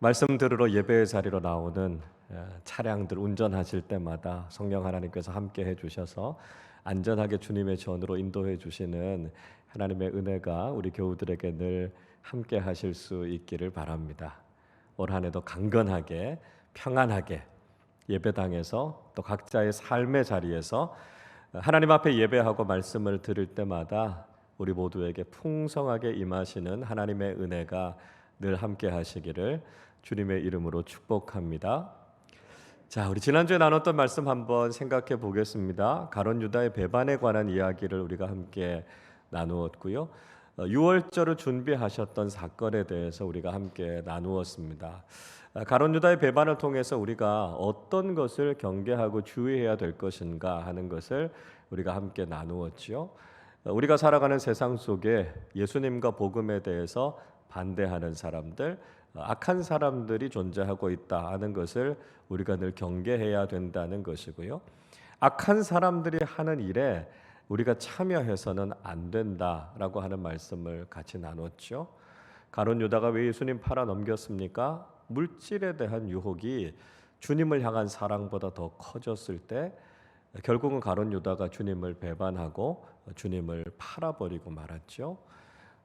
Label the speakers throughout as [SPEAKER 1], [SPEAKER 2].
[SPEAKER 1] 말씀 들으러 예배의 자리로 나오는 차량들 운전하실 때마다 성령 하나님께서 함께 해주셔서 안전하게 주님의 전으로 인도해 주시는 하나님의 은혜가 우리 교우들에게 늘 함께 하실 수 있기를 바랍니다. 올 한 해도 강건하게 평안하게 예배당에서 또 각자의 삶의 자리에서 하나님 앞에 예배하고 말씀을 들을 때마다 우리 모두에게 풍성하게 임하시는 하나님의 은혜가 늘 함께 하시기를 주님의 이름으로 축복합니다. 자, 우리 지난주에 나눴던 말씀 한번 생각해 보겠습니다. 가룟 유다의 배반에 관한 이야기를 우리가 함께 나누었고요. 6월절을 준비하셨던 사건에 대해서 우리가 함께 나누었습니다. 가룟 유다의 배반을 통해서 우리가 어떤 것을 경계하고 주의해야 될 것인가 하는 것을 우리가 함께 나누었지요. 우리가 살아가는 세상 속에 예수님과 복음에 대해서 반대하는 사람들, 악한 사람들이 존재하고 있다 하는 것을 우리가 늘 경계해야 된다는 것이고요. 악한 사람들이 하는 일에 우리가 참여해서는 안 된다라고 하는 말씀을 같이 나눴죠. 가룟 유다가 왜 예수님 팔아 넘겼습니까? 물질에 대한 유혹이 주님을 향한 사랑보다 더 커졌을 때 결국은 가룟 유다가 주님을 배반하고 주님을 팔아버리고 말았죠.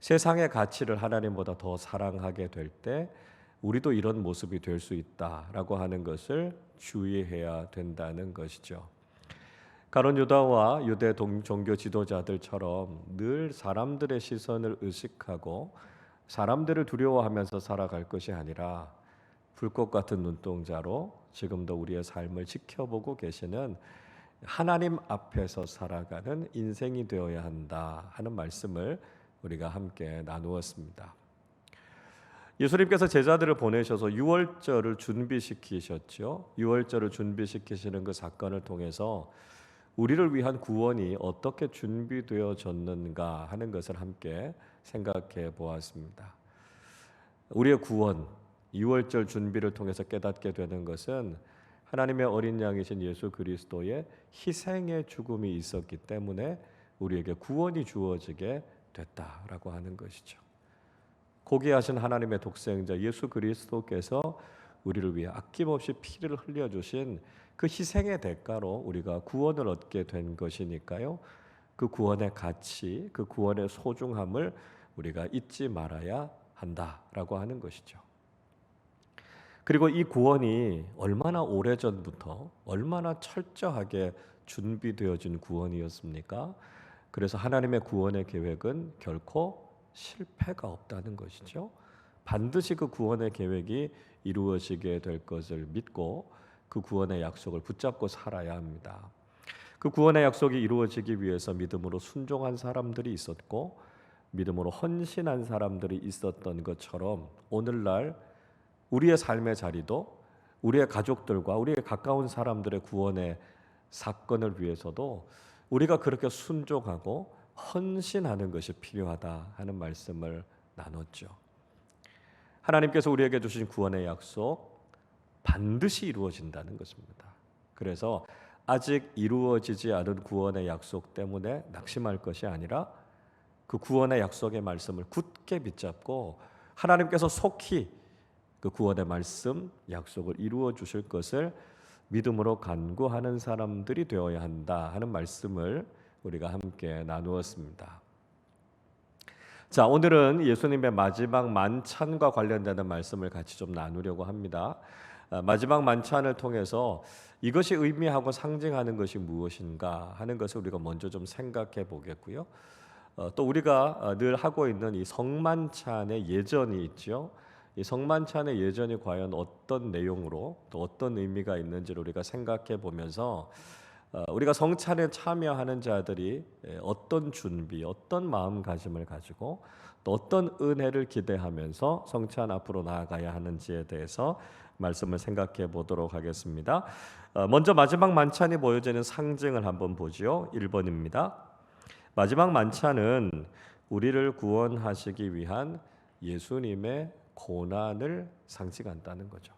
[SPEAKER 1] 세상의 가치를 하나님보다 더 사랑하게 될 때 우리도 이런 모습이 될 수 있다라고 하는 것을 주의해야 된다는 것이죠. 가룟 유다와 유대 종교 지도자들처럼 늘 사람들의 시선을 의식하고 사람들을 두려워하면서 살아갈 것이 아니라 불꽃 같은 눈동자로 지금도 우리의 삶을 지켜보고 계시는 하나님 앞에서 살아가는 인생이 되어야 한다 하는 말씀을 우리가 함께 나누었습니다. 예수님께서 제자들을 보내셔서 유월절을 준비시키셨죠. 유월절을 준비시키시는 그 사건을 통해서 우리를 위한 구원이 어떻게 준비되어졌는가 하는 것을 함께 생각해 보았습니다. 우리의 구원, 유월절 준비를 통해서 깨닫게 되는 것은 하나님의 어린 양이신 예수 그리스도의 희생의 죽음이 있었기 때문에 우리에게 구원이 주어지게 됐다라고 하는 것이죠. 고귀하신 하나님의 독생자 예수 그리스도께서 우리를 위해 아낌없이 피를 흘려주신 그 희생의 대가로 우리가 구원을 얻게 된 것이니까요. 그 구원의 가치, 그 구원의 소중함을 우리가 잊지 말아야 한다라고 하는 것이죠. 그리고 이 구원이 얼마나 오래전부터 얼마나 철저하게 준비되어진 구원이었습니까? 그래서 하나님의 구원의 계획은 결코 실패가 없다는 것이죠. 반드시 그 구원의 계획이 이루어지게 될 것을 믿고 그 구원의 약속을 붙잡고 살아야 합니다. 그 구원의 약속이 이루어지기 위해서 믿음으로 순종한 사람들이 있었고 믿음으로 헌신한 사람들이 있었던 것처럼 오늘날 우리의 삶의 자리도 우리의 가족들과 우리의 가까운 사람들의 구원의 사건을 위해서도 우리가 그렇게 순종하고 헌신하는 것이 필요하다 하는 말씀을 나눴죠. 하나님께서 우리에게 주신 구원의 약속 반드시 이루어진다는 것입니다. 그래서 아직 이루어지지 않은 구원의 약속 때문에 낙심할 것이 아니라 그 구원의 약속의 말씀을 굳게 붙잡고 하나님께서 속히 그 구원의 말씀, 약속을 이루어 주실 것을 믿음으로 간구하는 사람들이 되어야 한다 하는 말씀을 우리가 함께 나누었습니다. 자, 오늘은 예수님의 마지막 만찬과 관련되는 말씀을 같이 좀 나누려고 합니다. 마지막 만찬을 통해서 이것이 의미하고 상징하는 것이 무엇인가 하는 것을 우리가 먼저 좀 생각해 보겠고요. 또 우리가 늘 하고 있는 이 성만찬의 예전이 있죠. 이 성만찬의 예전이 과연 어떤 내용으로 또 어떤 의미가 있는지를 우리가 생각해 보면서 우리가 성찬에 참여하는 자들이 어떤 준비, 어떤 마음가짐을 가지고 또 어떤 은혜를 기대하면서 성찬 앞으로 나아가야 하는지에 대해서 말씀을 생각해 보도록 하겠습니다. 먼저 마지막 만찬이 보여지는 상징을 한번 보지요. 1번입니다. 마지막 만찬은 우리를 구원하시기 위한 예수님의 고난을 상징한다는 거죠.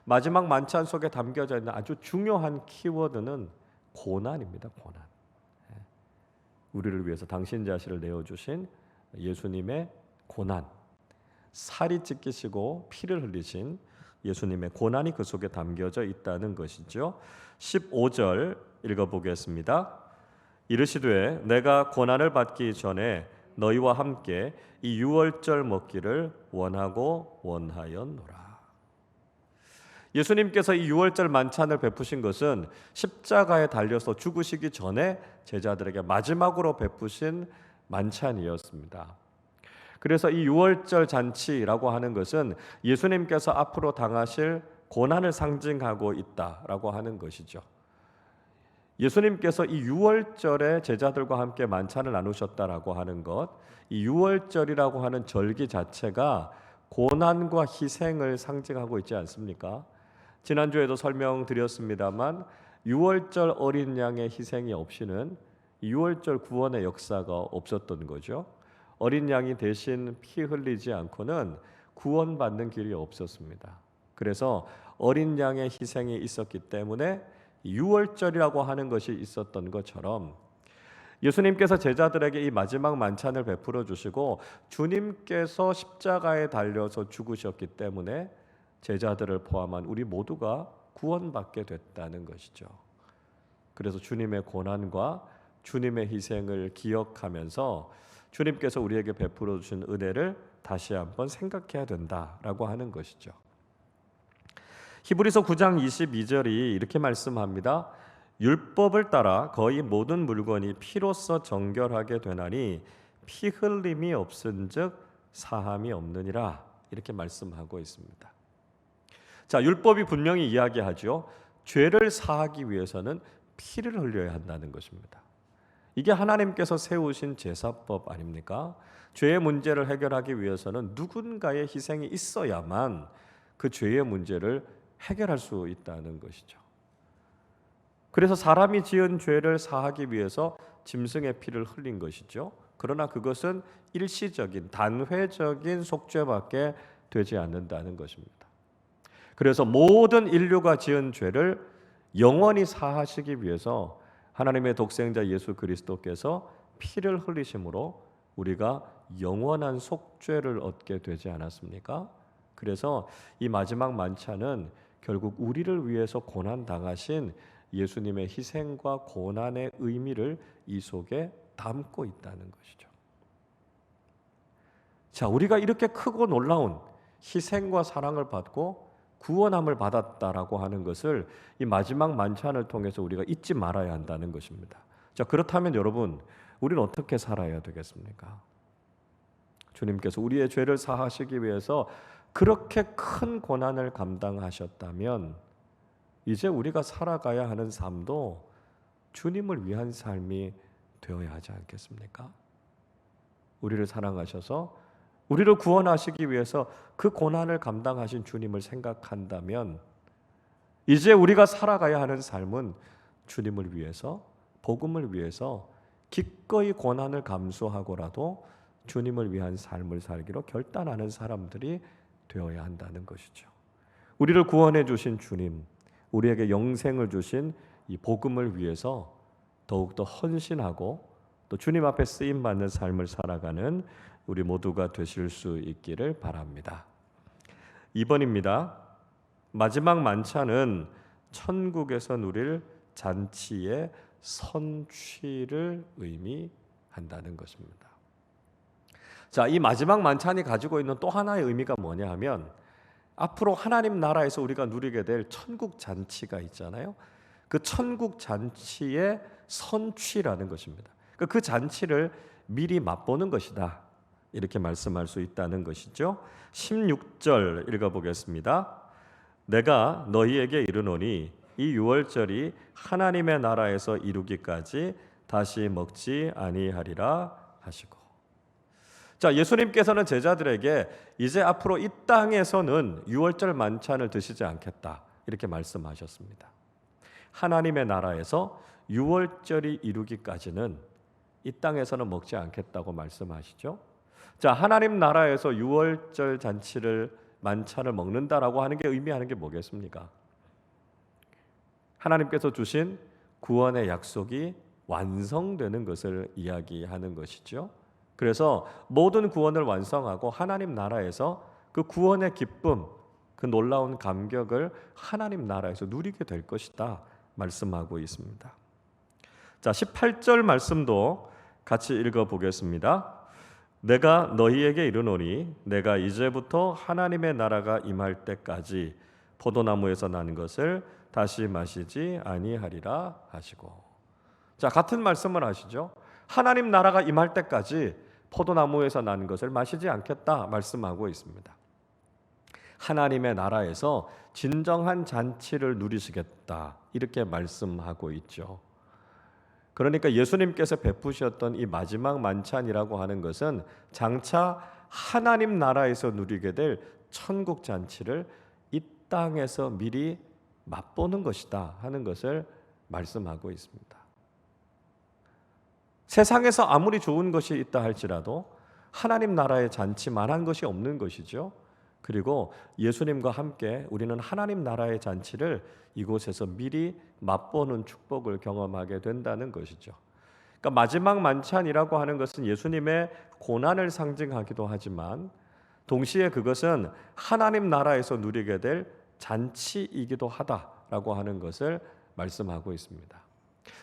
[SPEAKER 1] 마지막 만찬 속에 담겨져 있는 아주 중요한 키워드는 고난입니다. 고난. 우리를 위해서 당신 자신을 내어주신 예수님의 고난. 살이 찢기시고 피를 흘리신 예수님의 고난이 그 속에 담겨져 있다는 것이죠. 15절 읽어보겠습니다. 이르시되 내가 고난을 받기 전에 너희와 함께 이 유월절 먹기를 원하고 원하였노라. 예수님께서 이 유월절 만찬을 베푸신 것은 십자가에 달려서 죽으시기 전에 제자들에게 마지막으로 베푸신 만찬이었습니다. 그래서 이 유월절 잔치라고 하는 것은 예수님께서 앞으로 당하실 고난을 상징하고 있다라고 하는 것이죠. 예수님께서 이 유월절에 제자들과 함께 만찬을 나누셨다라고 하는 것, 이 유월절이라고 하는 절기 자체가 고난과 희생을 상징하고 있지 않습니까? 지난주에도 설명드렸습니다만 유월절 어린 양의 희생이 없이는 유월절 구원의 역사가 없었던 거죠. 어린 양이 대신 피 흘리지 않고는 구원받는 길이 없었습니다. 그래서 어린 양의 희생이 있었기 때문에 유월절이라고 하는 것이 있었던 것처럼 예수님께서 제자들에게 이 마지막 만찬을 베풀어 주시고 주님께서 십자가에 달려서 죽으셨기 때문에 제자들을 포함한 우리 모두가 구원받게 됐다는 것이죠. 그래서 주님의 고난과 주님의 희생을 기억하면서 주님께서 우리에게 베풀어 주신 은혜를 다시 한번 생각해야 된다라고 하는 것이죠. 히브리서 9장 22절이 이렇게 말씀합니다. 율법을 따라 거의 모든 물건이 피로써 정결하게 되나니 피 흘림이 없은즉 사함이 없느니라, 이렇게 말씀하고 있습니다. 자, 율법이 분명히 이야기하죠. 죄를 사하기 위해서는 피를 흘려야 한다는 것입니다. 이게 하나님께서 세우신 제사법 아닙니까? 죄의 문제를 해결하기 위해서는 누군가의 희생이 있어야만 그 죄의 문제를 해결할 수 있다는 것이죠. 그래서 사람이 지은 죄를 사하기 위해서 짐승의 피를 흘린 것이죠. 그러나 그것은 일시적인 단회적인 속죄밖에 되지 않는다는 것입니다. 그래서 모든 인류가 지은 죄를 영원히 사하시기 위해서 하나님의 독생자 예수 그리스도께서 피를 흘리심으로 우리가 영원한 속죄를 얻게 되지 않았습니까? 그래서 이 마지막 만찬은 결국 우리를 위해서 고난 당하신 예수님의 희생과 고난의 의미를 이 속에 담고 있다는 것이죠. 자, 우리가 이렇게 크고 놀라운 희생과 사랑을 받고 구원함을 받았다라고 하는 것을 이 마지막 만찬을 통해서 우리가 잊지 말아야 한다는 것입니다. 자, 그렇다면 여러분, 우리는 어떻게 살아야 되겠습니까? 주님께서 우리의 죄를 사하시기 위해서 그렇게 큰 고난을 감당하셨다면 이제 우리가 살아가야 하는 삶도 주님을 위한 삶이 되어야 하지 않겠습니까? 우리를 사랑하셔서 우리를 구원하시기 위해서 그 고난을 감당하신 주님을 생각한다면 이제 우리가 살아가야 하는 삶은 주님을 위해서, 복음을 위해서 기꺼이 고난을 감수하고라도 주님을 위한 삶을 살기로 결단하는 사람들이 되어야 한다는 것이죠. 우리를 구원해 주신 주님, 우리에게 영생을 주신 이 복음을 위해서 더욱더 헌신하고 또 주님 앞에 쓰임 받는 삶을 살아가는 우리 모두가 되실 수 있기를 바랍니다. 2번입니다. 마지막 만찬은 천국에서 누릴 잔치의 선취를 의미한다는 것입니다. 자, 이 마지막 만찬이 가지고 있는 또 하나의 의미가 뭐냐 하면 앞으로 하나님 나라에서 우리가 누리게 될 천국 잔치가 있잖아요. 그 천국 잔치의 선취라는 것입니다. 그 잔치를 미리 맛보는 것이다, 이렇게 말씀할 수 있다는 것이죠. 16절 읽어보겠습니다. 내가 너희에게 이르노니 이 유월절이 하나님의 나라에서 이루기까지 다시 먹지 아니하리라 하시고. 자, 예수님께서는 제자들에게 이제 앞으로 이 땅에서는 유월절 만찬을 드시지 않겠다, 이렇게 말씀하셨습니다. 하나님의 나라에서 유월절이 이루기까지는 이 땅에서는 먹지 않겠다고 말씀하시죠. 자, 하나님 나라에서 유월절 잔치를 만찬을 먹는다라고 하는 게 의미하는 게 뭐겠습니까? 하나님께서 주신 구원의 약속이 완성되는 것을 이야기하는 것이죠. 그래서 모든 구원을 완성하고 하나님 나라에서 그 구원의 기쁨, 그 놀라운 감격을 하나님 나라에서 누리게 될 것이다 말씀하고 있습니다. 자, 18절 말씀도 같이 읽어보겠습니다. 내가 너희에게 이르노니 내가 이제부터 하나님의 나라가 임할 때까지 포도나무에서 난 것을 다시 마시지 아니하리라 하시고. 자, 같은 말씀을 하시죠. 하나님 나라가 임할 때까지 포도나무에서 난 것을 마시지 않겠다 말씀하고 있습니다. 하나님의 나라에서 진정한 잔치를 누리시겠다 이렇게 말씀하고 있죠. 그러니까 예수님께서 베푸셨던 이 마지막 만찬이라고 하는 것은 장차 하나님 나라에서 누리게 될 천국 잔치를 이 땅에서 미리 맛보는 것이다 하는 것을 말씀하고 있습니다. 세상에서 아무리 좋은 것이 있다 할지라도 하나님 나라의 잔치만한 것이 없는 것이죠. 그리고 예수님과 함께 우리는 하나님 나라의 잔치를 이곳에서 미리 맛보는 축복을 경험하게 된다는 것이죠. 그러니까 마지막 만찬이라고 하는 것은 예수님의 고난을 상징하기도 하지만 동시에 그것은 하나님 나라에서 누리게 될 잔치이기도 하다라고 하는 것을 말씀하고 있습니다.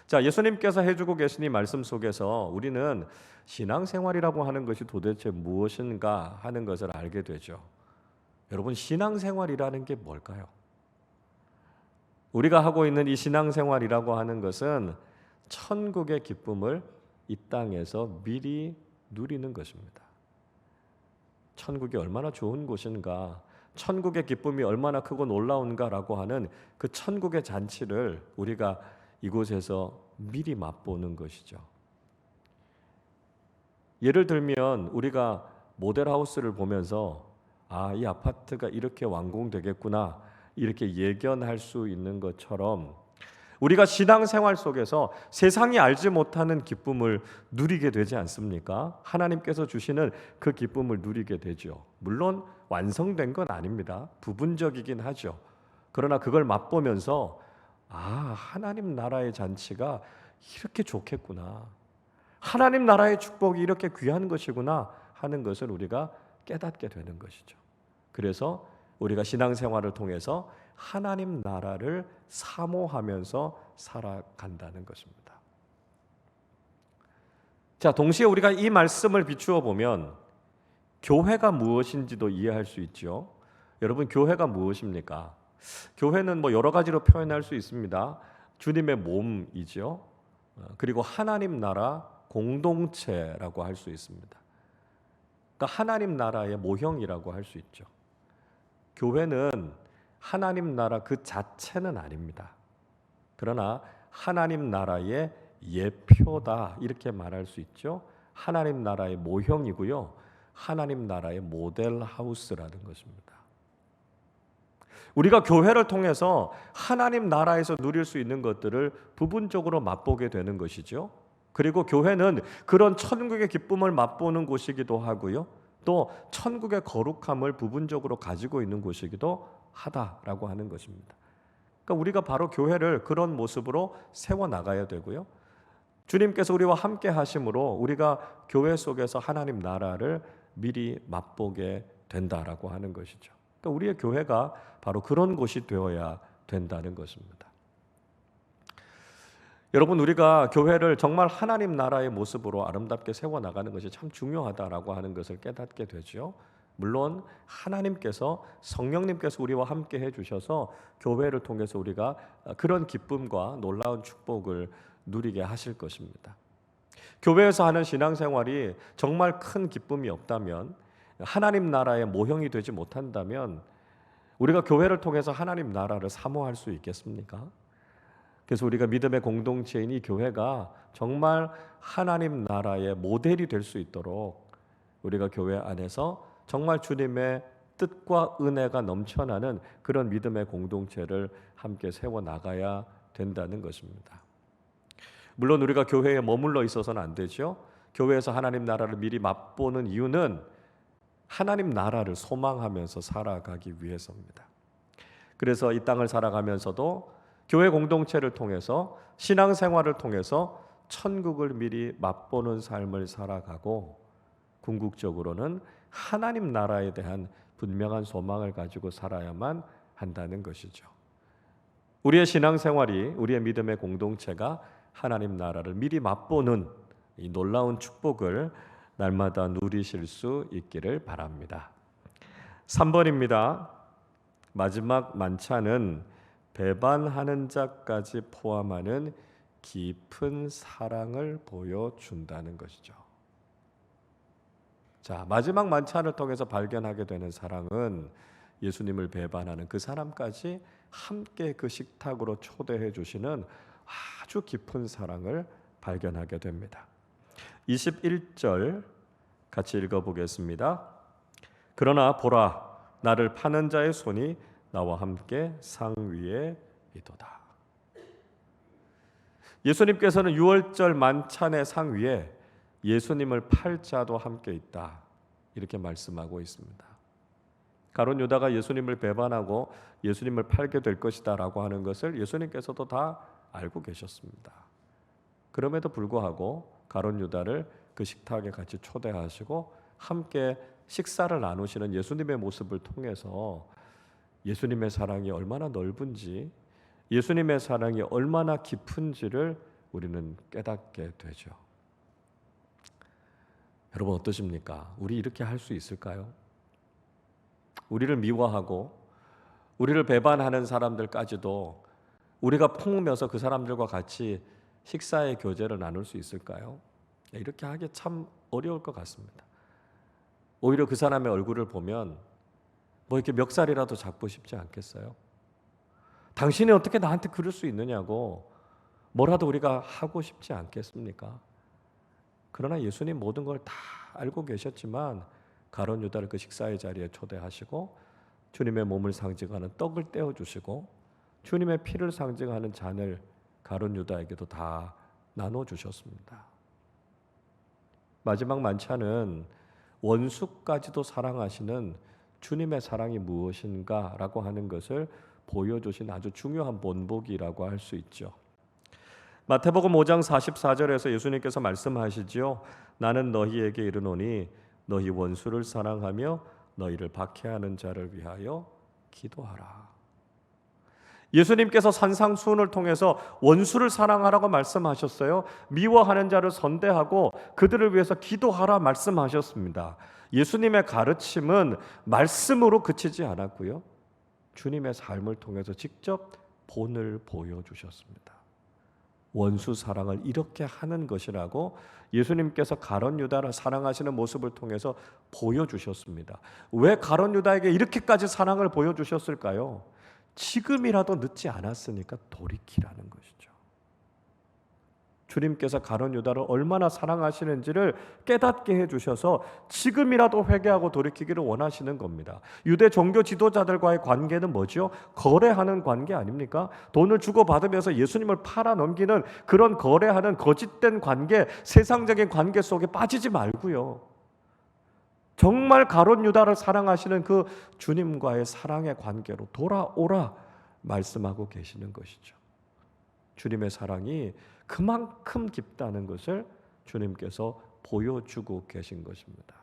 [SPEAKER 1] 자, 예수님께서 해주고 계신 이 말씀 속에서 우리는 신앙생활이라고 하는 것이 도대체 무엇인가 하는 것을 알게 되죠. 여러분, 신앙생활이라는 게 뭘까요? 우리가 하고 있는 이 신앙생활이라고 하는 것은 천국의 기쁨을 이 땅에서 미리 누리는 것입니다. 천국이 얼마나 좋은 곳인가, 천국의 기쁨이 얼마나 크고 놀라운가라고 하는 그 천국의 잔치를 우리가 이곳에서 미리 맛보는 것이죠. 예를 들면 우리가 모델하우스를 보면서 이 아파트가 이렇게 완공되겠구나 이렇게 예견할 수 있는 것처럼 우리가 신앙생활 속에서 세상이 알지 못하는 기쁨을 누리게 되지 않습니까? 하나님께서 주시는 그 기쁨을 누리게 되죠. 물론 완성된 건 아닙니다. 부분적이긴 하죠. 그러나 그걸 맛보면서 하나님 나라의 잔치가 이렇게 좋겠구나, 하나님 나라의 축복이 이렇게 귀한 것이구나 하는 것을 우리가 깨닫게 되는 것이죠. 그래서 우리가 신앙생활을 통해서 하나님 나라를 사모하면서 살아간다는 것입니다. 자, 동시에 우리가 이 말씀을 비추어 보면 교회가 무엇인지도 이해할 수 있죠. 여러분, 교회가 무엇입니까? 교회는 여러 가지로 표현할 수 있습니다. 주님의 몸이죠. 그리고 하나님 나라 공동체라고 할 수 있습니다. 그러니까 하나님 나라의 모형이라고 할 수 있죠. 교회는 하나님 나라 그 자체는 아닙니다. 그러나 하나님 나라의 예표다 이렇게 말할 수 있죠. 하나님 나라의 모형이고요, 하나님 나라의 모델하우스라는 것입니다. 우리가 교회를 통해서 하나님 나라에서 누릴 수 있는 것들을 부분적으로 맛보게 되는 것이죠. 그리고 교회는 그런 천국의 기쁨을 맛보는 곳이기도 하고요, 또 천국의 거룩함을 부분적으로 가지고 있는 곳이기도 하다라고 하는 것입니다. 그러니까 우리가 바로 교회를 그런 모습으로 세워나가야 되고요, 주님께서 우리와 함께 하심으로 우리가 교회 속에서 하나님 나라를 미리 맛보게 된다라고 하는 것이죠. 그러니까 우리의 교회가 바로 그런 곳이 되어야 된다는 것입니다. 여러분, 우리가 교회를 정말 하나님 나라의 모습으로 아름답게 세워나가는 것이 참 중요하다라고 하는 것을 깨닫게 되죠. 물론 하나님께서, 성령님께서 우리와 함께 해주셔서 교회를 통해서 우리가 그런 기쁨과 놀라운 축복을 누리게 하실 것입니다. 교회에서 하는 신앙생활이 정말 큰 기쁨이 없다면, 하나님 나라의 모형이 되지 못한다면 우리가 교회를 통해서 하나님 나라를 사모할 수 있겠습니까? 그래서 우리가 믿음의 공동체인 이 교회가 정말 하나님 나라의 모델이 될 수 있도록 우리가 교회 안에서 정말 주님의 뜻과 은혜가 넘쳐나는 그런 믿음의 공동체를 함께 세워나가야 된다는 것입니다. 물론 우리가 교회에 머물러 있어서는 안 되죠. 교회에서 하나님 나라를 미리 맛보는 이유는 하나님 나라를 소망하면서 살아가기 위해서입니다. 그래서 이 땅을 살아가면서도 교회 공동체를 통해서, 신앙생활을 통해서 천국을 미리 맛보는 삶을 살아가고, 궁극적으로는 하나님 나라에 대한 분명한 소망을 가지고 살아야만 한다는 것이죠. 우리의 신앙생활이, 우리의 믿음의 공동체가 하나님 나라를 미리 맛보는 이 놀라운 축복을 날마다 누리실 수 있기를 바랍니다. 3번입니다. 마지막 만찬은 배반하는 자까지 포함하는 깊은 사랑을 보여준다는 것이죠. 자, 마지막 만찬을 통해서 발견하게 되는 사랑은 예수님을 배반하는 그 사람까지 함께 그 식탁으로 초대해 주시는 아주 깊은 사랑을 발견하게 됩니다. 21절 같이 읽어보겠습니다. 그러나 보라, 나를 파는 자의 손이 나와 함께 상 위에 있도다. 예수님께서는 유월절 만찬의 상 위에 예수님을 팔 자도 함께 있다, 이렇게 말씀하고 있습니다. 가룟 유다가 예수님을 배반하고 예수님을 팔게 될 것이다 라고 하는 것을 예수님께서도 다 알고 계셨습니다. 그럼에도 불구하고 가룟 유다를 그 식탁에 같이 초대하시고 함께 식사를 나누시는 예수님의 모습을 통해서 예수님의 사랑이 얼마나 넓은지, 예수님의 사랑이 얼마나 깊은지를 우리는 깨닫게 되죠. 여러분 어떠십니까? 우리 이렇게 할 수 있을까요? 우리를 미워하고 우리를 배반하는 사람들까지도 우리가 품으면서 그 사람들과 같이 식사의 교제를 나눌 수 있을까요? 이렇게 하기 참 어려울 것 같습니다. 오히려 그 사람의 얼굴을 보면 뭐 이렇게 멱살이라도 잡고 싶지 않겠어요? 당신이 어떻게 나한테 그럴 수 있느냐고 뭐라도 우리가 하고 싶지 않겠습니까? 그러나 예수님 모든 걸 다 알고 계셨지만 가룟 유다를 그 식사의 자리에 초대하시고 주님의 몸을 상징하는 떡을 떼어주시고 주님의 피를 상징하는 잔을 가룟 유다에게도 다 나눠주셨습니다. 마지막 만찬은 원수까지도 사랑하시는 주님의 사랑이 무엇인가라고 하는 것을 보여주신 아주 중요한 본보기라고 할 수 있죠. 마태복음 5장 44절에서 예수님께서 말씀하시지요. 나는 너희에게 이르노니 너희 원수를 사랑하며 너희를 박해하는 자를 위하여 기도하라. 예수님께서 산상수훈을 통해서 원수를 사랑하라고 말씀하셨어요. 미워하는 자를 선대하고 그들을 위해서 기도하라 말씀하셨습니다. 예수님의 가르침은 말씀으로 그치지 않았고요, 주님의 삶을 통해서 직접 본을 보여주셨습니다. 원수 사랑을 이렇게 하는 것이라고 예수님께서 가룟 유다를 사랑하시는 모습을 통해서 보여주셨습니다. 왜 가룟 유다에게 이렇게까지 사랑을 보여주셨을까요? 지금이라도 늦지 않았으니까 돌이키라는 것이죠. 주님께서 가룟 유다를 얼마나 사랑하시는지를 깨닫게 해주셔서 지금이라도 회개하고 돌이키기를 원하시는 겁니다. 유대 종교 지도자들과의 관계는 뭐죠? 거래하는 관계 아닙니까? 돈을 주고받으면서 예수님을 팔아넘기는 그런 거래하는 거짓된 관계, 세상적인 관계 속에 빠지지 말고요, 정말 가룟 유다를 사랑하시는 그 주님과의 사랑의 관계로 돌아오라 말씀하고 계시는 것이죠. 주님의 사랑이 그만큼 깊다는 것을 주님께서 보여주고 계신 것입니다.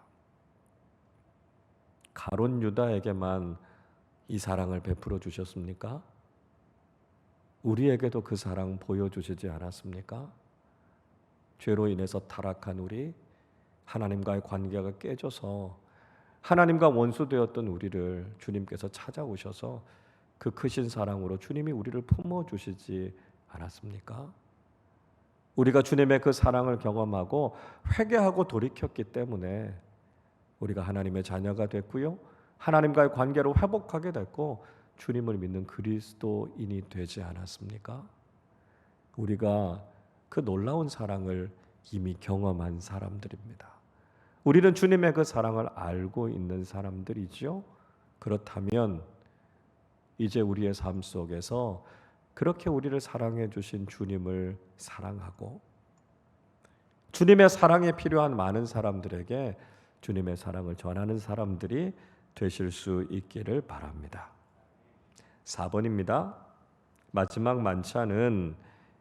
[SPEAKER 1] 가룟 유다에게만 이 사랑을 베풀어 주셨습니까? 우리에게도 그 사랑 보여주시지 않았습니까? 죄로 인해서 타락한 우리, 하나님과의 관계가 깨져서 하나님과 원수되었던 우리를 주님께서 찾아오셔서 그 크신 사랑으로 주님이 우리를 품어주시지 않았습니까? 우리가 주님의 그 사랑을 경험하고 회개하고 돌이켰기 때문에 우리가 하나님의 자녀가 됐고요, 하나님과의 관계를 회복하게 됐고 주님을 믿는 그리스도인이 되지 않았습니까? 우리가 그 놀라운 사랑을 이미 경험한 사람들입니다. 우리는 주님의 그 사랑을 알고 있는 사람들이죠. 그렇다면 이제 우리의 삶 속에서 그렇게 우리를 사랑해 주신 주님을 사랑하고 주님의 사랑에 필요한 많은 사람들에게 주님의 사랑을 전하는 사람들이 되실 수 있기를 바랍니다. 4번입니다. 마지막 만찬은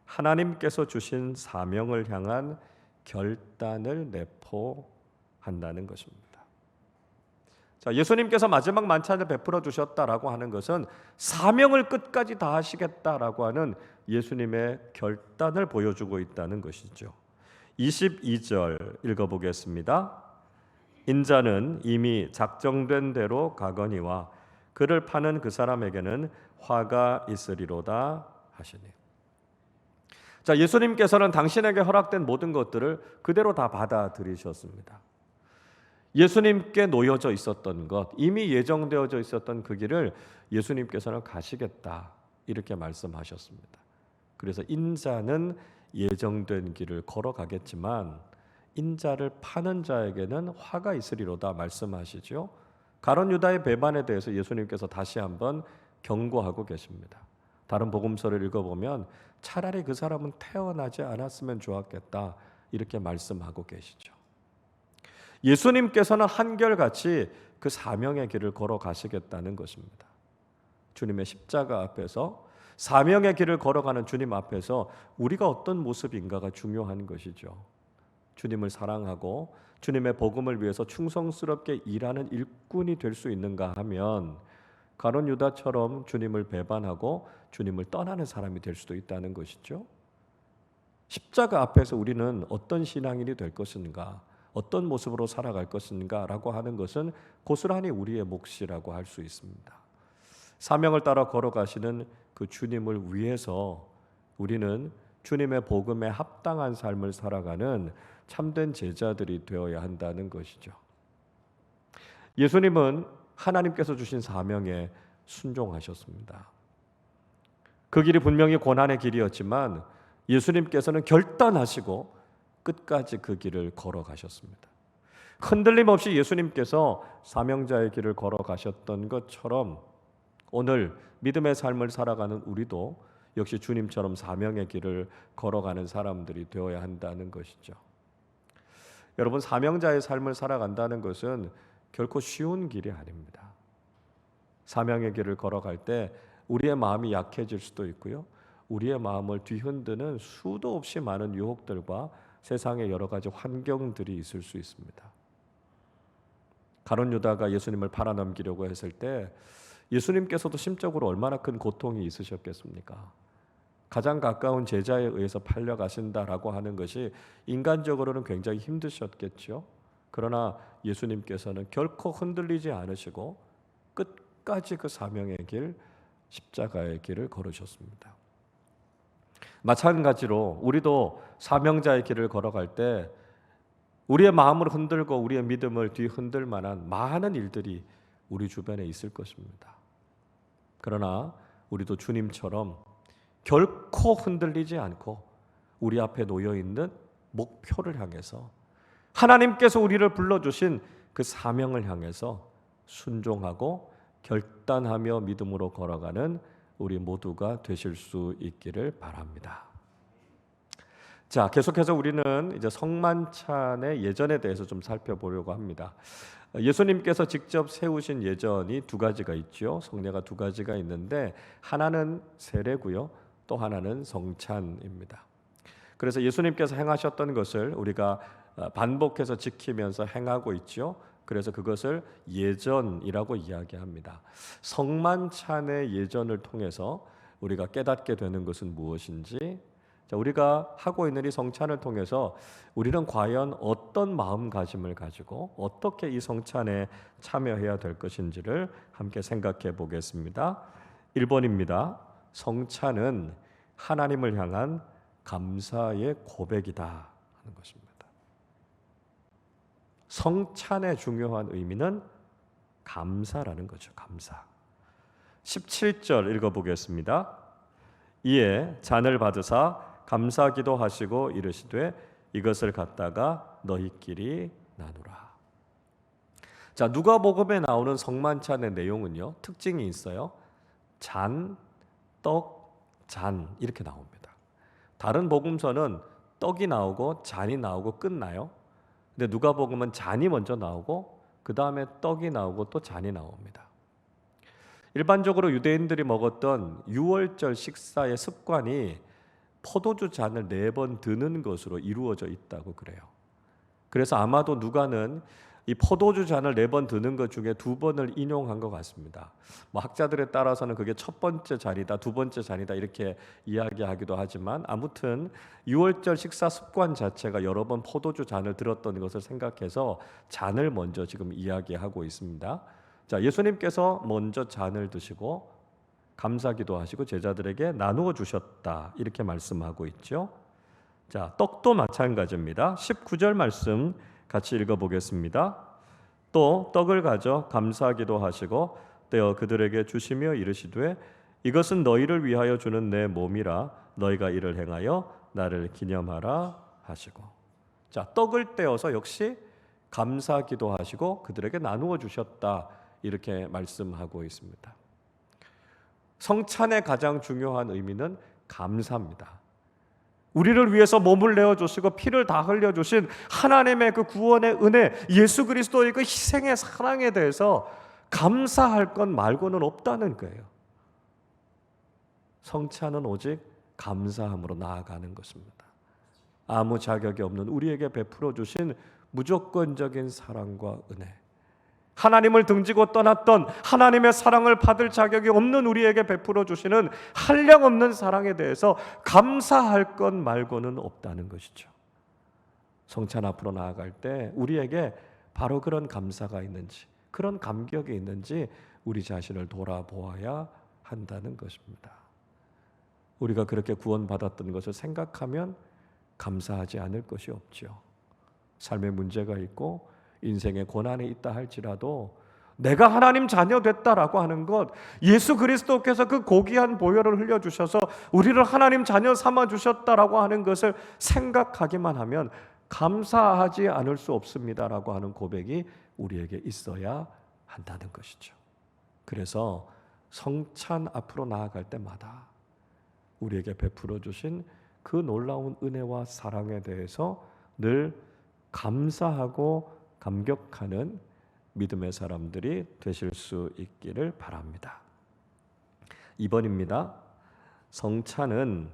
[SPEAKER 1] 하나님께서 주신 사명을 향한 결단을 내포하는 한다는 것입니다. 자, 예수님께서 마지막 만찬을 베풀어 주셨다라고 하는 것은 사명을 끝까지 다하시겠다라고 하는 예수님의 결단을 보여주고 있다는 것이죠. 22절 읽어보겠습니다. 인자는 이미 작정된 대로 가거니와 그를 파는 그 사람에게는 화가 있으리로다 하시니. 자, 예수님께서는 당신에게 허락된 모든 것들을 그대로 다 받아들이셨습니다. 예수님께 놓여져 있었던 것, 이미 예정되어져 있었던 그 길을 예수님께서는 가시겠다 이렇게 말씀하셨습니다. 그래서 인자는 예정된 길을 걸어가겠지만 인자를 파는 자에게는 화가 있으리로다 말씀하시죠. 가룟 유다의 배반에 대해서 예수님께서 다시 한번 경고하고 계십니다. 다른 복음서를 읽어보면 차라리 그 사람은 태어나지 않았으면 좋았겠다 이렇게 말씀하고 계시죠. 예수님께서는 한결같이 그 사명의 길을 걸어가시겠다는 것입니다. 주님의 십자가 앞에서 사명의 길을 걸어가는 주님 앞에서 우리가 어떤 모습인가가 중요한 것이죠. 주님을 사랑하고 주님의 복음을 위해서 충성스럽게 일하는 일꾼이 될 수 있는가 하면 가룟 유다처럼 주님을 배반하고 주님을 떠나는 사람이 될 수도 있다는 것이죠. 십자가 앞에서 우리는 어떤 신앙인이 될 것인가, 어떤 모습으로 살아갈 것인가라고 하는 것은 고스란히 우리의 몫이라고 할 수 있습니다. 사명을 따라 걸어가시는 그 주님을 위해서 우리는 주님의 복음에 합당한 삶을 살아가는 참된 제자들이 되어야 한다는 것이죠. 예수님은 하나님께서 주신 사명에 순종하셨습니다. 그 길이 분명히 고난의 길이었지만 예수님께서는 결단하시고 끝까지 그 길을 걸어가셨습니다. 흔들림 없이 예수님께서 사명자의 길을 걸어가셨던 것처럼 오늘 믿음의 삶을 살아가는 우리도 역시 주님처럼 사명의 길을 걸어가는 사람들이 되어야 한다는 것이죠. 여러분, 사명자의 삶을 살아간다는 것은 결코 쉬운 길이 아닙니다. 사명의 길을 걸어갈 때 우리의 마음이 약해질 수도 있고요. 우리의 마음을 뒤흔드는 수도 없이 많은 유혹들과 세상의 여러 가지 환경들이 있을 수 있습니다. 가룟 유다가 예수님을 팔아넘기려고 했을 때 예수님께서도 심적으로 얼마나 큰 고통이 있으셨겠습니까? 가장 가까운 제자에 의해서 팔려가신다라고 하는 것이 인간적으로는 굉장히 힘드셨겠죠. 그러나 예수님께서는 결코 흔들리지 않으시고 끝까지 그 사명의 길, 십자가의 길을 걸으셨습니다. 마찬가지로 우리도 사명자의 길을 걸어갈 때 우리의 마음을 흔들고 우리의 믿음을 뒤흔들 만한 많은 일들이 우리 주변에 있을 것입니다. 그러나 우리도 주님처럼 결코 흔들리지 않고 우리 앞에 놓여 있는 목표를 향해서 하나님께서 우리를 불러주신 그 사명을 향해서 순종하고 결단하며 믿음으로 걸어가는 우리 모두가 되실 수 있기를 바랍니다. 자, 계속해서 우리는 이제 성만찬의 예전에 대해서 좀 살펴보려고 합니다. 예수님께서 직접 세우신 예전이 두 가지가 있죠. 성례가 두 가지가 있는데 하나는 세례고요, 또 하나는 성찬입니다. 그래서 예수님께서 행하셨던 것을 우리가 반복해서 지키면서 행하고 있죠. 그래서 그것을 예전이라고 이야기합니다. 성만찬의 예전을 통해서 우리가 깨닫게 되는 것은 무엇인지, 자, 우리가 하고 있는 이 성찬을 통해서 우리는 과연 어떤 마음가짐을 가지고 어떻게 이 성찬에 참여해야 될 것인지를 함께 생각해 보겠습니다. 1번입니다. 성찬은 하나님을 향한 감사의 고백이다 하는 것입니다. 성찬의 중요한 의미는 감사라는 거죠. 감사. 17절 읽어보겠습니다. 이에 잔을 받으사 감사기도 하시고 이르시되 이것을 갖다가 너희끼리 나누라. 자, 누가복음에 나오는 성만찬의 내용은요, 특징이 있어요. 잔, 떡, 잔 이렇게 나옵니다. 다른 복음서는 떡이 나오고 잔이 나오고 끝나요. 근데 누가복음은 잔이 먼저 나오고 그 다음에 떡이 나오고 또 잔이 나옵니다. 일반적으로 유대인들이 먹었던 유월절 식사의 습관이 포도주 잔을 4번 드는 것으로 이루어져 있다고 그래요. 그래서 아마도 누가는 이 포도주 잔을 4번 드는 것 중에 2번을 인용한 것 같습니다. 뭐 학자들에 따라서는 그게 첫 번째 잔이다, 두 번째 잔이다 이렇게 이야기하기도 하지만 아무튼 유월절 식사 습관 자체가 여러 번 포도주 잔을 들었던 것을 생각해서 잔을 먼저 지금 이야기하고 있습니다. 자, 예수님께서 먼저 잔을 드시고 감사기도 하시고 제자들에게 나누어 주셨다 이렇게 말씀하고 있죠. 자, 떡도 마찬가지입니다. 19절 말씀 같이 읽어보겠습니다. 또 떡을 가져 감사기도 하시고 떼어 그들에게 주시며 이르시되 이것은 너희를 위하여 주는 내 몸이라 너희가 이를 행하여 나를 기념하라 하시고. 자, 떡을 떼어서 역시 감사기도 하시고 그들에게 나누어 주셨다 이렇게 말씀하고 있습니다. 성찬의 가장 중요한 의미는 감사입니다. 우리를 위해서 몸을 내어주시고 피를 다 흘려주신 하나님의 그 구원의 은혜, 예수 그리스도의 그 희생의 사랑에 대해서 감사할 것 말고는 없다는 거예요. 성찬은 오직 감사함으로 나아가는 것입니다. 아무 자격이 없는 우리에게 베풀어 주신 무조건적인 사랑과 은혜, 하나님을 등지고 떠났던 하나님의 사랑을 받을 자격이 없는 우리에게 베풀어 주시는 한량없는 사랑에 대해서 감사할 것 말고는 없다는 것이죠. 성찬 앞으로 나아갈 때 우리에게 바로 그런 감사가 있는지, 그런 감격이 있는지 우리 자신을 돌아보아야 한다는 것입니다. 우리가 그렇게 구원받았던 것을 생각하면 감사하지 않을 것이 없죠. 삶에 문제가 있고 인생의 고난이 있다 할지라도 내가 하나님 자녀 됐다라고 하는 것, 예수 그리스도께서 그 고귀한 보혈을 흘려주셔서 우리를 하나님 자녀 삼아주셨다라고 하는 것을 생각하기만 하면 감사하지 않을 수 없습니다라고 하는 고백이 우리에게 있어야 한다는 것이죠. 그래서 성찬 앞으로 나아갈 때마다 우리에게 베풀어 주신 그 놀라운 은혜와 사랑에 대해서 늘 감사하고 감격하는 믿음의 사람들이 되실 수 있기를 바랍니다. 2번입니다. 성찬은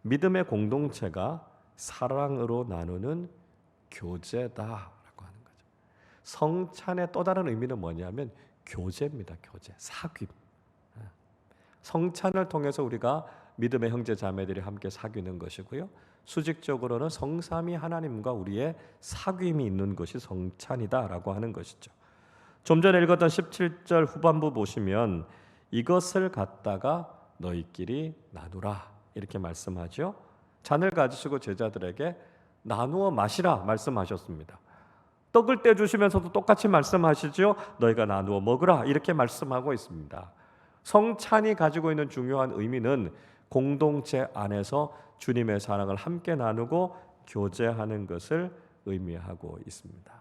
[SPEAKER 1] 믿음의 공동체가 사랑으로 나누는 교제다라고 하는 거죠. 성찬의 또 다른 의미는 뭐냐면 교제입니다. 교제, 사귐. 성찬을 통해서 우리가 믿음의 형제 자매들이 함께 사귀는 것이고요. 수직적으로는 성삼위 하나님과 우리의 사귐이 있는 것이 성찬이다라고 하는 것이죠. 좀 전에 읽었던 17절 후반부 보시면 이것을 갖다가 너희끼리 나누라 이렇게 말씀하죠. 잔을 가지시고 제자들에게 나누어 마시라 말씀하셨습니다. 떡을 떼주시면서도 똑같이 말씀하시죠. 너희가 나누어 먹으라 이렇게 말씀하고 있습니다. 성찬이 가지고 있는 중요한 의미는 공동체 안에서 주님의 사랑을 함께 나누고 교제하는 것을 의미하고 있습니다.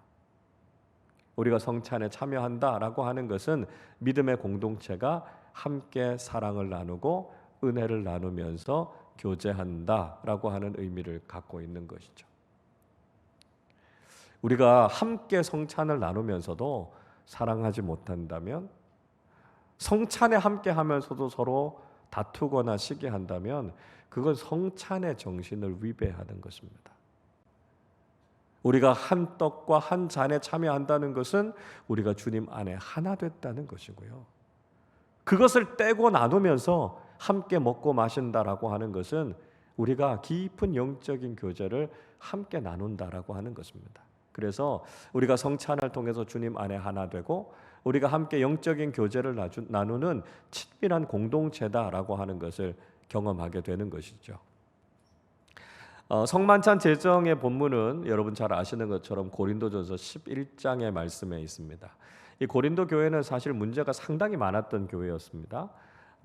[SPEAKER 1] 우리가 성찬에 참여한다라고 하는 것은 믿음의 공동체가 함께 사랑을 나누고 은혜를 나누면서 교제한다라고 하는 의미를 갖고 있는 것이죠. 우리가 함께 성찬을 나누면서도 사랑하지 못한다면, 성찬에 함께 하면서도 서로 다투거나 시기한다면 그건 성찬의 정신을 위배하는 것입니다. 우리가 한 떡과 한 잔에 참여한다는 것은 우리가 주님 안에 하나 됐다는 것이고요. 그것을 떼고 나누면서 함께 먹고 마신다라고 하는 것은 우리가 깊은 영적인 교제를 함께 나눈다라고 하는 것입니다. 그래서 우리가 성찬을 통해서 주님 안에 하나 되고 우리가 함께 영적인 교제를 나누는 친밀한 공동체다라고 하는 것을 경험하게 되는 것이죠. 성만찬 제정의 본문은 여러분 잘 아시는 것처럼 고린도전서 11장의 말씀에 있습니다. 이 고린도 교회는 사실 문제가 상당히 많았던 교회였습니다.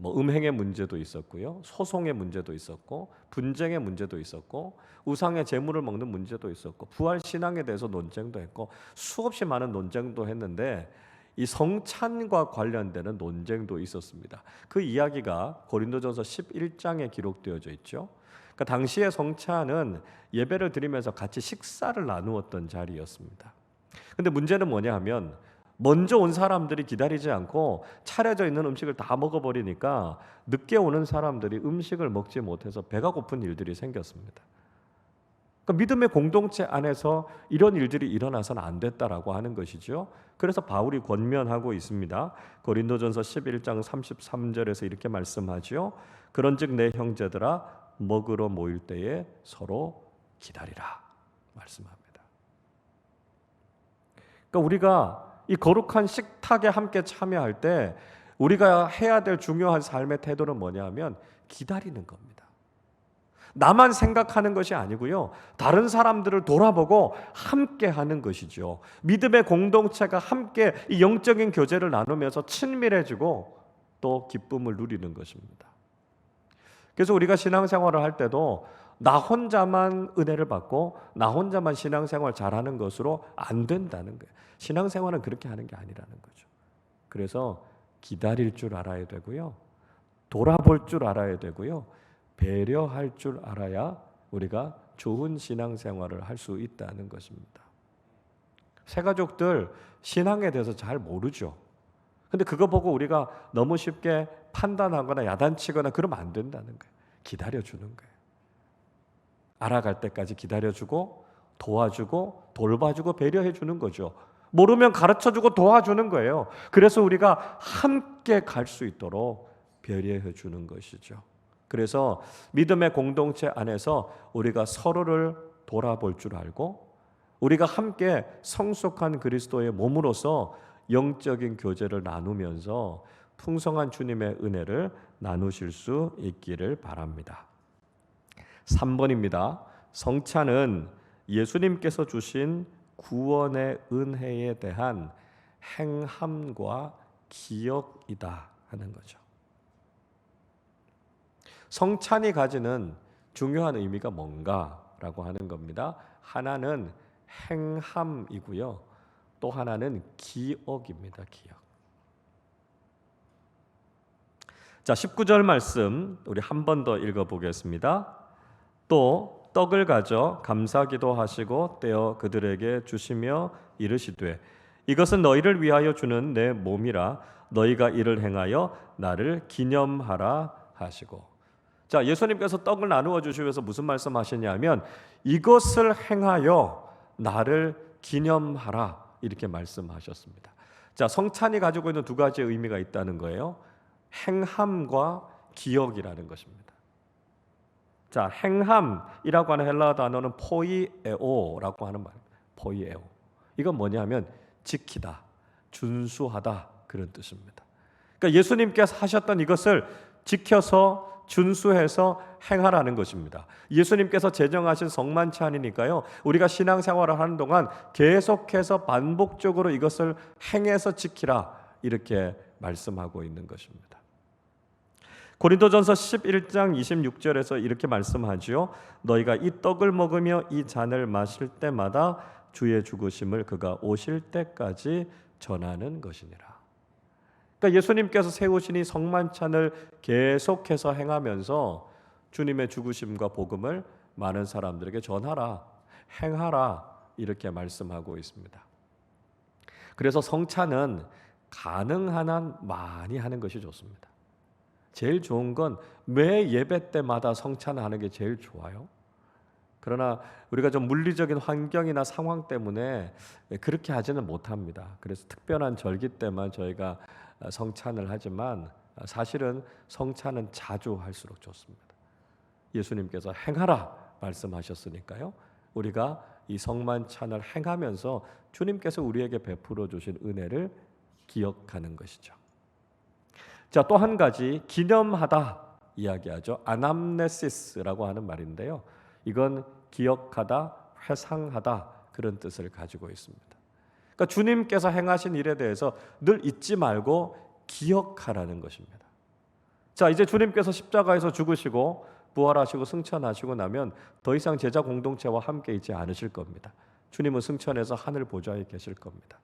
[SPEAKER 1] 음행의 문제도 있었고요, 소송의 문제도 있었고, 분쟁의 문제도 있었고, 우상의 제물을 먹는 문제도 있었고, 부활 신앙에 대해서 논쟁도 했고, 수없이 많은 논쟁도 했는데 이 성찬과 관련되는 논쟁도 있었습니다. 그 이야기가 고린도전서 11장에 기록되어져 있죠. 그러니까 당시의 성찬은 예배를 드리면서 같이 식사를 나누었던 자리였습니다. 근데 문제는 뭐냐 하면 먼저 온 사람들이 기다리지 않고 차려져 있는 음식을 다 먹어버리니까 늦게 오는 사람들이 음식을 먹지 못해서 배가 고픈 일들이 생겼습니다. 그러니까 믿음의 공동체 안에서 이런 일들이 일어나서는 안 됐다라고 하는 것이죠. 그래서 바울이 권면하고 있습니다. 고린도전서 11장 33절에서 이렇게 말씀하죠. 그런즉 내 형제들아 먹으러 모일 때에 서로 기다리라 말씀합니다. 그러니까 우리가 이 거룩한 식탁에 함께 참여할 때 우리가 해야 될 중요한 삶의 태도는 뭐냐면 기다리는 겁니다. 나만 생각하는 것이 아니고요. 다른 사람들을 돌아보고 함께 하는 것이죠. 믿음의 공동체가 함께 이 영적인 교제를 나누면서 친밀해지고 또 기쁨을 누리는 것입니다. 그래서 우리가 신앙생활을 할 때도 나 혼자만 은혜를 받고 나 혼자만 신앙생활 잘하는 것으로 안 된다는 거예요. 신앙생활은 그렇게 하는 게 아니라는 거죠. 그래서 기다릴 줄 알아야 되고요. 돌아볼 줄 알아야 되고요. 배려할 줄 알아야 우리가 좋은 신앙생활을 할 수 있다는 것입니다. 새가족들 신앙에 대해서 잘 모르죠. 근데 그거 보고 우리가 너무 쉽게 판단하거나 야단치거나 그러면 안 된다는 거예요. 기다려주는 거예요. 알아갈 때까지 기다려주고 도와주고 돌봐주고 배려해주는 거죠. 모르면 가르쳐주고 도와주는 거예요. 그래서 우리가 함께 갈 수 있도록 배려해주는 것이죠. 그래서 믿음의 공동체 안에서 우리가 서로를 돌아볼 줄 알고 우리가 함께 성숙한 그리스도의 몸으로서 영적인 교제를 나누면서 풍성한 주님의 은혜를 나누실 수 있기를 바랍니다. 3번입니다. 성찬은 예수님께서 주신 구원의 은혜에 대한 행함과 기억이다 하는 거죠. 성찬이 가지는 중요한 의미가 뭔가라고 하는 겁니다. 하나는 행함이고요. 또 하나는 기억입니다. 기억. 자, 19절 말씀 우리 한 번 더 읽어보겠습니다. 또 떡을 가져 감사기도 하시고 떼어 그들에게 주시며 이르시되 이것은 너희를 위하여 주는 내 몸이라 너희가 이를 행하여 나를 기념하라 하시고. 자, 예수님께서 떡을 나누어 주시면서 무슨 말씀하셨냐면 이것을 행하여 나를 기념하라 이렇게 말씀하셨습니다. 자, 성찬이 가지고 있는 두 가지의 의미가 있다는 거예요. 행함과 기억이라는 것입니다. 자, 행함이라고 하는 헬라어 단어는 포이에오라고 하는 말입니다. 포이에오. 이건 뭐냐면 지키다, 준수하다 그런 뜻입니다. 그러니까 예수님께서 하셨던 이것을 지켜서 준수해서 행하라는 것입니다. 예수님께서 제정하신 성만찬이니까요. 우리가 신앙생활을 하는 동안 계속해서 반복적으로 이것을 행해서 지키라 이렇게 말씀하고 있는 것입니다. 고린도전서 11장 26절에서 이렇게 말씀하지요. 너희가 이 떡을 먹으며 이 잔을 마실 때마다 주의 죽으심을 그가 오실 때까지 전하는 것이니라. 그러니까 예수님께서 세우신 이 성만찬을 계속해서 행하면서 주님의 죽으심과 복음을 많은 사람들에게 전하라, 행하라 이렇게 말씀하고 있습니다. 그래서 성찬은 가능한 한 많이 하는 것이 좋습니다. 제일 좋은 건 매 예배 때마다 성찬하는 게 제일 좋아요. 그러나 우리가 좀 물리적인 환경이나 상황 때문에 그렇게 하지는 못합니다. 그래서 특별한 절기 때만 저희가 성찬을 하지만 사실은 성찬은 자주 할수록 좋습니다. 예수님께서 행하라 말씀하셨으니까요. 우리가 이 성만찬을 행하면서 주님께서 우리에게 베풀어 주신 은혜를 기억하는 것이죠. 자, 또 한 가지 기념하다 이야기하죠. 아남네시스라고 하는 말인데요. 이건 기억하다, 회상하다 그런 뜻을 가지고 있습니다. 그러니까 주님께서 행하신 일에 대해서 늘 잊지 말고 기억하라는 것입니다. 자, 이제 주님께서 십자가에서 죽으시고 부활하시고 승천하시고 나면 더 이상 제자 공동체와 함께 있지 않으실 겁니다. 주님은 승천해서 하늘 보좌에 계실 겁니다.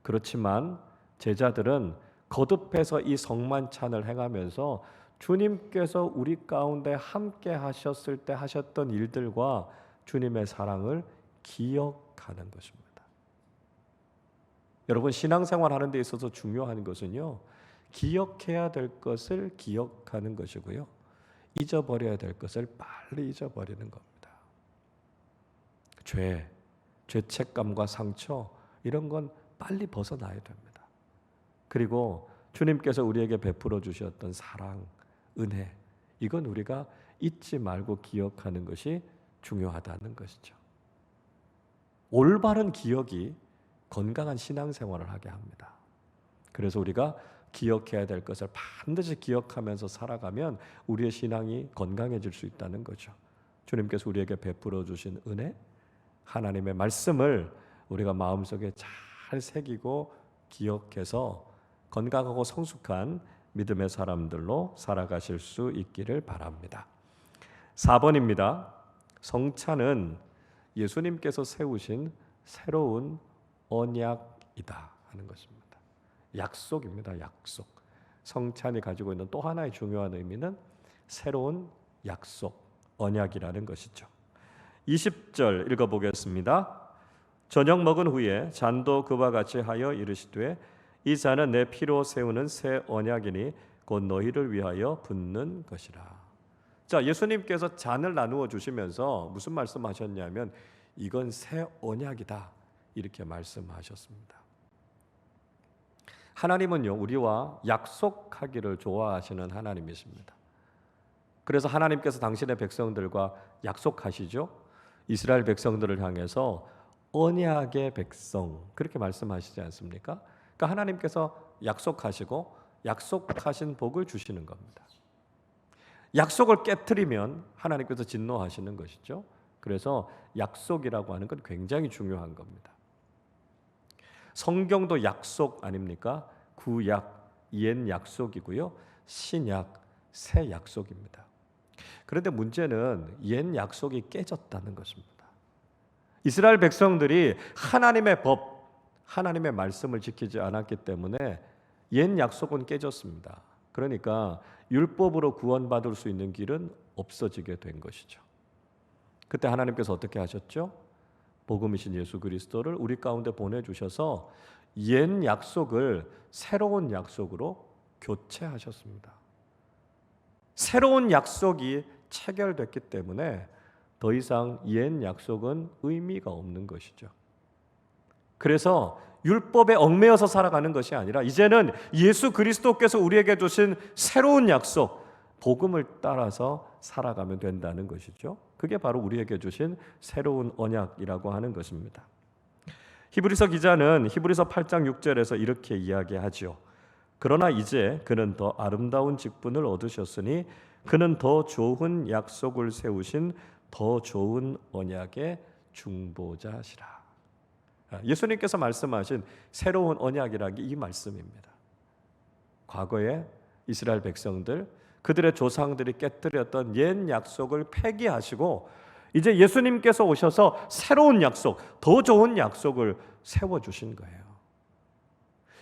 [SPEAKER 1] 그렇지만 제자들은 거듭해서 이 성만찬을 행하면서 주님께서 우리 가운데 함께 하셨을 때 하셨던 일들과 주님의 사랑을 기억하는 것입니다. 여러분, 신앙생활 하는 데 있어서 중요한 것은요, 기억해야 될 것을 기억하는 것이고요, 잊어버려야 될 것을 빨리 잊어버리는 겁니다. 죄책감과 상처 이런 건 빨리 벗어나야 됩니다. 그리고 주님께서 우리에게 베풀어 주셨던 사랑, 은혜 이건 우리가 잊지 말고 기억하는 것이 중요하다는 것이죠. 올바른 기억이 건강한 신앙생활을 하게 합니다. 그래서 우리가 기억해야 될 것을 반드시 기억하면서 살아가면 우리의 신앙이 건강해질 수 있다는 거죠. 주님께서 우리에게 베풀어 주신 은혜, 하나님의 말씀을 우리가 마음속에 잘 새기고 기억해서 건강하고 성숙한 믿음의 사람들로 살아가실 수 있기를 바랍니다. 4번입니다. 성찬은 예수님께서 세우신 새로운 언약이다 하는 것입니다. 약속입니다. 약속. 성찬이 가지고 있는 또 하나의 중요한 의미는 새로운 약속, 언약이라는 것이죠. 20절 읽어보겠습니다. 저녁 먹은 후에 잔도 그와 같이 하여 이르시되 이 잔은 내 피로 세우는 새 언약이니 곧 너희를 위하여 붓는 것이라. 자, 예수님께서 잔을 나누어 주시면서 무슨 말씀하셨냐면 이건 새 언약이다 이렇게 말씀하셨습니다. 하나님은요 우리와 약속하기를 좋아하시는 하나님이십니다. 그래서 하나님께서 당신의 백성들과 약속하시죠. 이스라엘 백성들을 향해서 언약의 백성 그렇게 말씀하시지 않습니까? 그러니까 하나님께서 약속하시고 약속하신 복을 주시는 겁니다. 약속을 깨트리면 하나님께서 진노하시는 것이죠. 그래서 약속이라고 하는 건 굉장히 중요한 겁니다. 성경도 약속 아닙니까? 구약, 옛 약속이고요. 신약, 새 약속입니다. 그런데 문제는 옛 약속이 깨졌다는 것입니다. 이스라엘 백성들이 하나님의 법, 하나님의 말씀을 지키지 않았기 때문에 옛 약속은 깨졌습니다. 그러니까 율법으로 구원받을 수 있는 길은 없어지게 된 것이죠. 그때 하나님께서 어떻게 하셨죠? 복음이신 예수 그리스도를 우리 가운데 보내주셔서 옛 약속을 새로운 약속으로 교체하셨습니다. 새로운 약속이 체결됐기 때문에 더 이상 옛 약속은 의미가 없는 것이죠. 그래서 율법에 얽매여서 살아가는 것이 아니라 이제는 예수 그리스도께서 우리에게 주신 새로운 약속, 복음을 따라서 살아가면 된다는 것이죠. 그게 바로 우리에게 주신 새로운 언약이라고 하는 것입니다. 히브리서 기자는 히브리서 8장 6절에서 이렇게 이야기하죠. 그러나 이제 그는 더 아름다운 직분을 얻으셨으니 그는 더 좋은 약속을 세우신 더 좋은 언약의 중보자시라. 예수님께서 말씀하신 새로운 언약이라기 이 말씀입니다. 과거에 이스라엘 백성들 그들의 조상들이 깨뜨렸던 옛 약속을 폐기하시고 이제 예수님께서 오셔서 새로운 약속, 더 좋은 약속을 세워주신 거예요.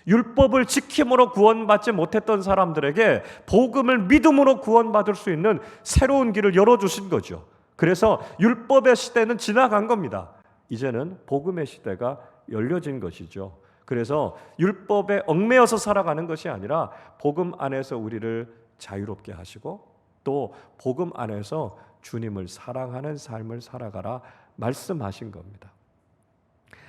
[SPEAKER 1] 율법을 지킴으로 구원받지 못했던 사람들에게 복음을 믿음으로 구원받을 수 있는 새로운 길을 열어주신 거죠. 그래서 율법의 시대는 지나간 겁니다. 이제는 복음의 시대가 열려진 것이죠. 그래서 율법에 얽매여서 살아가는 것이 아니라 복음 안에서 우리를 자유롭게 하시고 또 복음 안에서 주님을 사랑하는 삶을 살아가라 말씀하신 겁니다.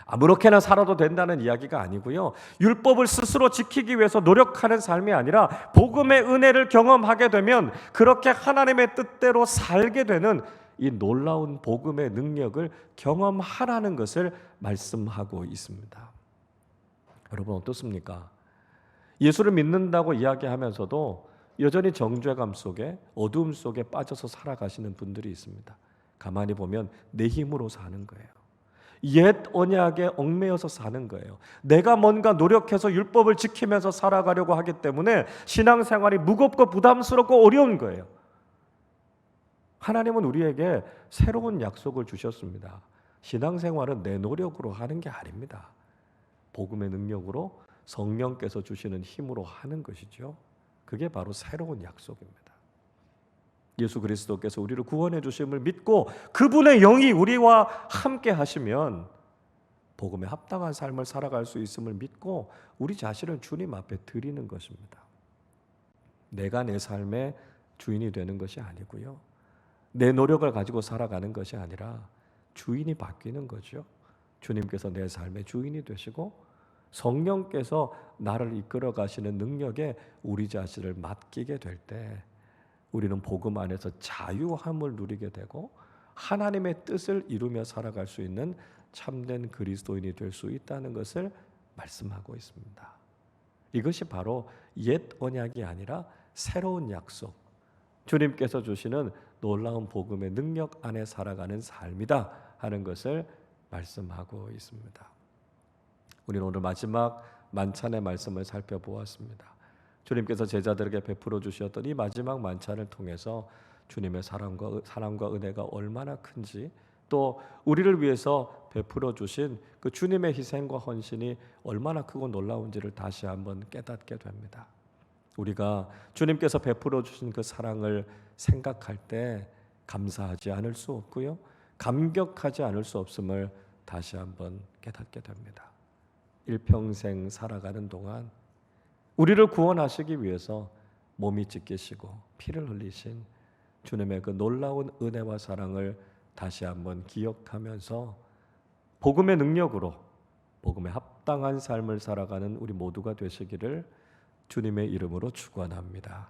[SPEAKER 1] 아무렇게나 살아도 된다는 이야기가 아니고요. 율법을 스스로 지키기 위해서 노력하는 삶이 아니라 복음의 은혜를 경험하게 되면 그렇게 하나님의 뜻대로 살게 되는 이 놀라운 복음의 능력을 경험하라는 것을 말씀하고 있습니다. 여러분 어떻습니까? 예수를 믿는다고 이야기하면서도 여전히 정죄감 속에 어두움 속에 빠져서 살아가시는 분들이 있습니다. 가만히 보면 내 힘으로 사는 거예요. 옛 언약에 얽매여서 사는 거예요. 내가 뭔가 노력해서 율법을 지키면서 살아가려고 하기 때문에 신앙생활이 무겁고 부담스럽고 어려운 거예요. 하나님은 우리에게 새로운 약속을 주셨습니다. 신앙생활은 내 노력으로 하는 게 아닙니다. 복음의 능력으로 성령께서 주시는 힘으로 하는 것이죠. 그게 바로 새로운 약속입니다. 예수 그리스도께서 우리를 구원해 주심을 믿고 그분의 영이 우리와 함께 하시면 복음에 합당한 삶을 살아갈 수 있음을 믿고 우리 자신을 주님 앞에 드리는 것입니다. 내가 내 삶의 주인이 되는 것이 아니고요. 내 노력을 가지고 살아가는 것이 아니라 주인이 바뀌는 거죠. 주님께서 내 삶의 주인이 되시고 성령께서 나를 이끌어 가시는 능력에 우리 자신을 맡기게 될 때 우리는 복음 안에서 자유함을 누리게 되고 하나님의 뜻을 이루며 살아갈 수 있는 참된 그리스도인이 될 수 있다는 것을 말씀하고 있습니다. 이것이 바로 옛 언약이 아니라 새로운 약속, 주님께서 주시는 놀라운 복음의 능력 안에 살아가는 삶이다 하는 것을 말씀하고 있습니다. 우리는 오늘 마지막 만찬의 말씀을 살펴보았습니다. 주님께서 제자들에게 베풀어 주셨던 이 마지막 만찬을 통해서 주님의 사랑과 은혜가 얼마나 큰지, 또 우리를 위해서 베풀어 주신 그 주님의 희생과 헌신이 얼마나 크고 놀라운지를 다시 한번 깨닫게 됩니다. 우리가 주님께서 베풀어 주신 그 사랑을 생각할 때 감사하지 않을 수 없고요, 감격하지 않을 수 없음을 다시 한번 깨닫게 됩니다. 일평생 살아가는 동안 우리를 구원하시기 위해서 몸이 찢기시고 피를 흘리신 주님의 그 놀라운 은혜와 사랑을 다시 한번 기억하면서 복음의 능력으로 복음에 합당한 삶을 살아가는 우리 모두가 되시기를 주님의 이름으로 축원합니다.